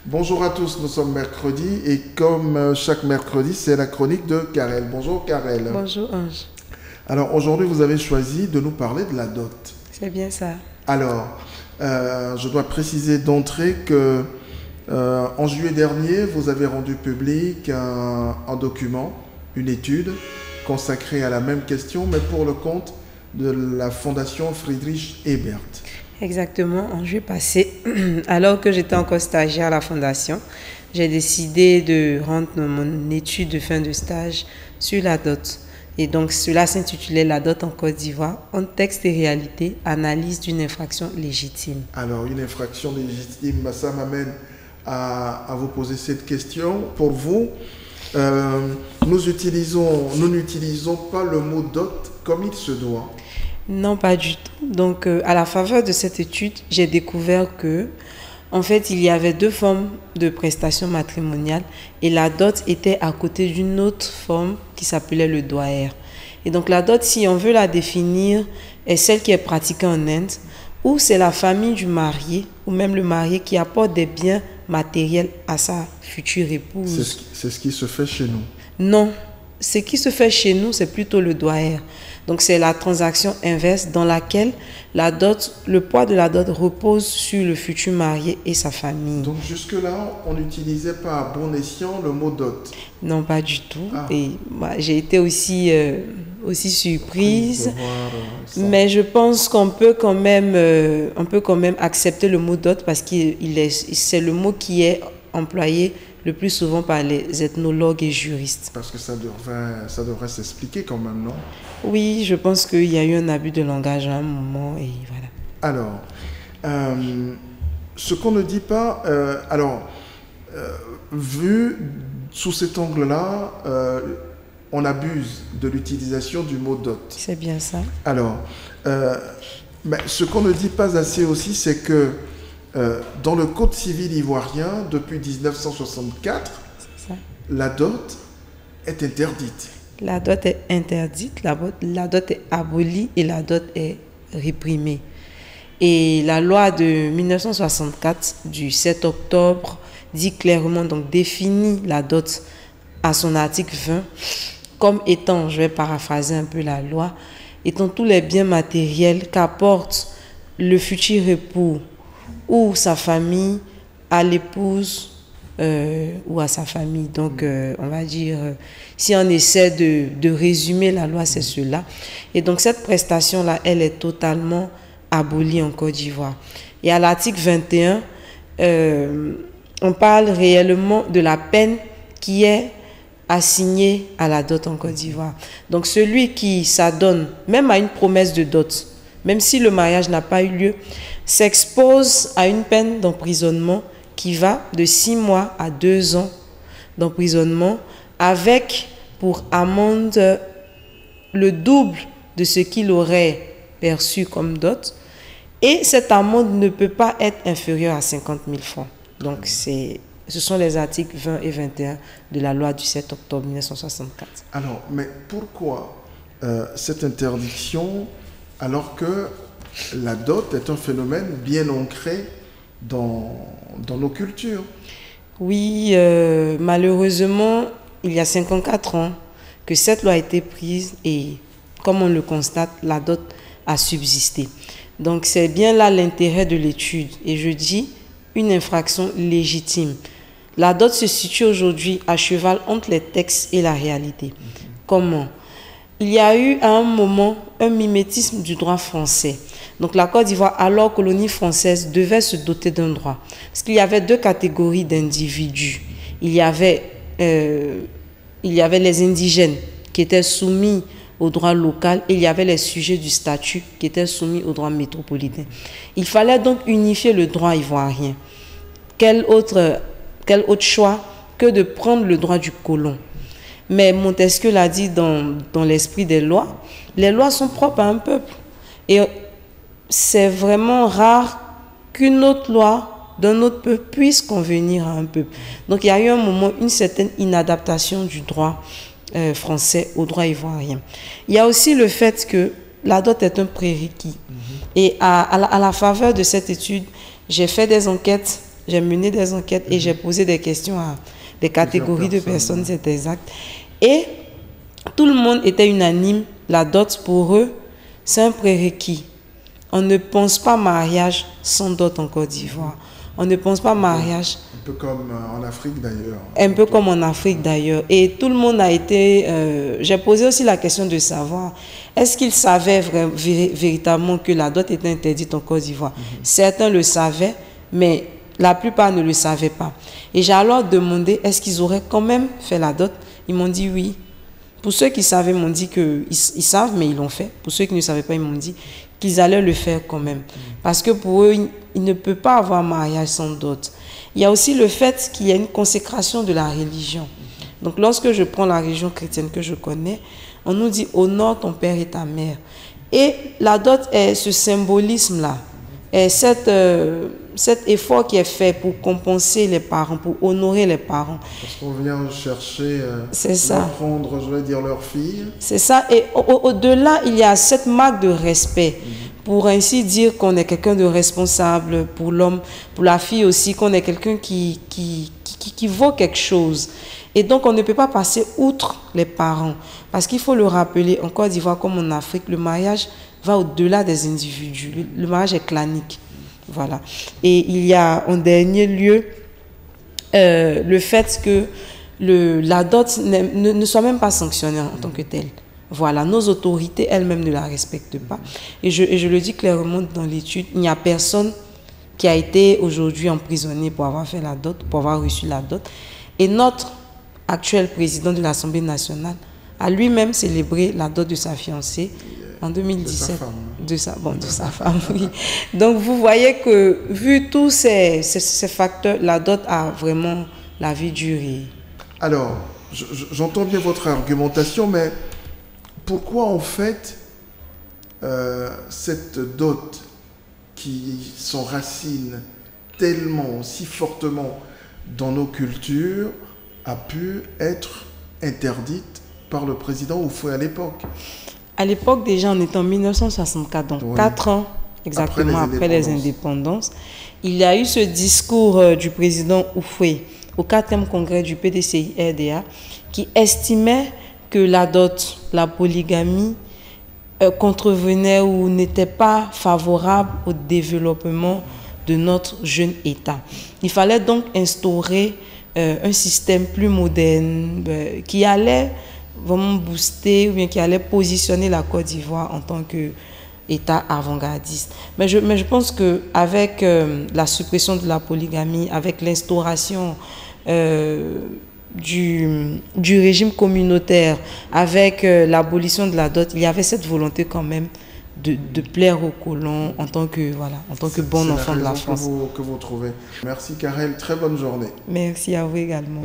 Bonjour à tous, nous sommes mercredi et comme chaque mercredi, c'est la chronique de Karel. Bonjour Karel. Bonjour Ange. Alors aujourd'hui, vous avez choisi de nous parler de la dot. C'est bien ça. Alors, je dois préciser d'entrée que en juillet dernier, vous avez rendu public un document, une étude consacrée à la même question, mais pour le compte de la Fondation Friedrich Ebert. Exactement, en juillet passé, alors que j'étais encore stagiaire à la fondation, j'ai décidé de rendre mon étude de fin de stage sur la dot. Et donc cela s'intitulait La dot en Côte d'Ivoire, contexte et réalité, analyse d'une infraction légitime. Alors, une infraction légitime, ça m'amène à vous poser cette question. Pour vous, nous n'utilisons pas le mot dot comme il se doit. Non, pas du tout. Donc, à la faveur de cette étude, j'ai découvert que, en fait, il y avait deux formes de prestations matrimoniales et la dot était à côté d'une autre forme qui s'appelait le doyer. Et donc, la dot, si on veut la définir, est celle qui est pratiquée en Inde, où c'est la famille du marié ou même le marié qui apporte des biens matériels à sa future épouse. C'est ce qui se fait chez nous. Non, ce qui se fait chez nous, c'est plutôt le doyer. Donc, c'est la transaction inverse dans laquelle la dot, le poids de la dot repose sur le futur marié et sa famille. Donc, jusque-là, on n'utilisait pas à bon escient le mot dot. Non, pas du tout. Ah. Et j'ai été aussi surprise. De voir, ça. Mais je pense qu'on peut quand même, accepter le mot dot parce que c'est le mot qui est employé le plus souvent par les ethnologues et juristes. Parce que ça devrait s'expliquer quand même, non? Oui, je pense qu'il y a eu un abus de langage à un moment et voilà. Alors, ce qu'on ne dit pas, vu sous cet angle-là, on abuse de l'utilisation du mot dot. C'est bien ça. Alors, mais ce qu'on ne dit pas assez aussi, c'est que dans le Code civil ivoirien, depuis 1964, la dot est interdite. La dot est interdite, la dot est abolie et la dot est réprimée. Et la loi de 1964 du 7 octobre dit clairement, donc définit la dot à son article 20 comme étant, je vais paraphraser un peu la loi, étant tous les biens matériels qu'apporte le futur époux ou sa famille à l'épouse ou à sa famille. Donc, on va dire, si on essaie de résumer la loi, c'est cela. Et donc, cette prestation-là, elle est totalement abolie en Côte d'Ivoire. Et à l'article 21, on parle réellement de la peine qui est assignée à la dot en Côte d'Ivoire. Donc, celui qui s'adonne, même à une promesse de dot, même si le mariage n'a pas eu lieu, s'expose à une peine d'emprisonnement qui va de 6 mois à 2 ans d'emprisonnement avec pour amende le double de ce qu'il aurait perçu comme dot. Et cette amende ne peut pas être inférieure à 50 000 francs. Donc, ce sont les articles 20 et 21 de la loi du 7 octobre 1964. Alors, mais pourquoi cette interdiction alors que la dot est un phénomène bien ancré dans nos cultures? Oui, malheureusement, il y a 54 ans que cette loi a été prise et, comme on le constate, la dot a subsisté. Donc, c'est bien là l'intérêt de l'étude. Et je dis une infraction légitime. La dot se situe aujourd'hui à cheval entre les textes et la réalité. Comment? Il y a eu à un moment un mimétisme du droit français. Donc la Côte d'Ivoire, alors colonie française, devait se doter d'un droit. Parce qu'il y avait deux catégories d'individus. Il y avait les indigènes qui étaient soumis au droit local et il y avait les sujets du statut qui étaient soumis au droit métropolitain. Il fallait donc unifier le droit ivoirien. Quel autre choix que de prendre le droit du colon? Mais Montesquieu l'a dit dans l'esprit des lois, les lois sont propres à un peuple. Et c'est vraiment rare qu'une autre loi d'un autre peuple puisse convenir à un peuple. Donc il y a eu un moment, une certaine inadaptation du droit français au droit ivoirien. Il y a aussi le fait que la dot est un prérequis. Et à la faveur de cette étude, j'ai fait des enquêtes j'ai mené des enquêtes et j'ai posé des questions à des catégories de personnes, c'est exact. Et tout le monde était unanime, la dot pour eux, c'est un prérequis. On ne pense pas mariage sans dot en Côte d'Ivoire. On ne pense pas mariage. Un peu comme en Afrique d'ailleurs. Un peu comme en Afrique d'ailleurs. Et tout le monde a été... j'ai posé aussi la question de savoir, est-ce qu'ils savaient véritablement que la dot était interdite en Côte d'Ivoire? Certains le savaient, mais la plupart ne le savaient pas. Et j'ai alors demandé, est-ce qu'ils auraient quand même fait la dot? Ils m'ont dit oui. Pour ceux qui savaient, ils m'ont dit qu'ils savent, mais ils l'ont fait. Pour ceux qui ne savaient pas, ils m'ont dit qu'ils allaient le faire quand même. Parce que pour eux, il ne peut pas avoir mariage sans dot. Il y a aussi le fait qu'il y a une consécration de la religion. Donc, lorsque je prends la religion chrétienne que je connais, on nous dit « honore ton père et ta mère ». Et la dot est ce symbolisme-là, est cet effort qui est fait pour compenser les parents, pour honorer les parents. Parce qu'on vient chercher à prendre, je vais dire, leur fille. C'est ça. Et au-delà, il y a cette marque de respect. Pour ainsi dire qu'on est quelqu'un de responsable pour l'homme, pour la fille aussi, qu'on est quelqu'un qui vaut quelque chose. Et donc, on ne peut pas passer outre les parents. Parce qu'il faut le rappeler, en Côte d'Ivoire comme en Afrique, le mariage va au-delà des individus. Le mariage est clanique. Voilà. Et il y a en dernier lieu le fait que la dot ne soit même pas sanctionnée en tant que telle. Voilà, nos autorités elles-mêmes ne la respectent pas. Et je le dis clairement dans l'étude, il n'y a personne qui a été aujourd'hui emprisonné pour avoir fait la dot, pour avoir reçu la dot. Et notre actuel président de l'Assemblée nationale a lui-même célébré la dot de sa fiancée en 2017. De sa femme, oui. Donc vous voyez que, vu tous ces facteurs, la dot a vraiment la vie dure. Alors, j'entends bien votre argumentation, mais pourquoi en fait cette dot qui s'enracine tellement, si fortement dans nos cultures a pu être interdite par le président Houphouët à l'époque? À l'époque, déjà, on est en 1964, donc oui. 4 ans exactement après les indépendances. Il y a eu ce discours du président Houphouët au 4e congrès du PDCI-RDA qui estimait que la dot, la polygamie, contrevenait ou n'était pas favorable au développement de notre jeune État. Il fallait donc instaurer un système plus moderne qui allait vraiment booster ou bien qui allait positionner la Côte d'Ivoire en tant qu'État avant-gardiste. Mais je pense qu'avec la suppression de la polygamie, avec l'instauration du régime communautaire, avec l'abolition de la dot, il y avait cette volonté quand même de plaire aux colons en tant que bon enfant de la France. Que vous trouvez. Merci Karel, très bonne journée. Merci à vous également.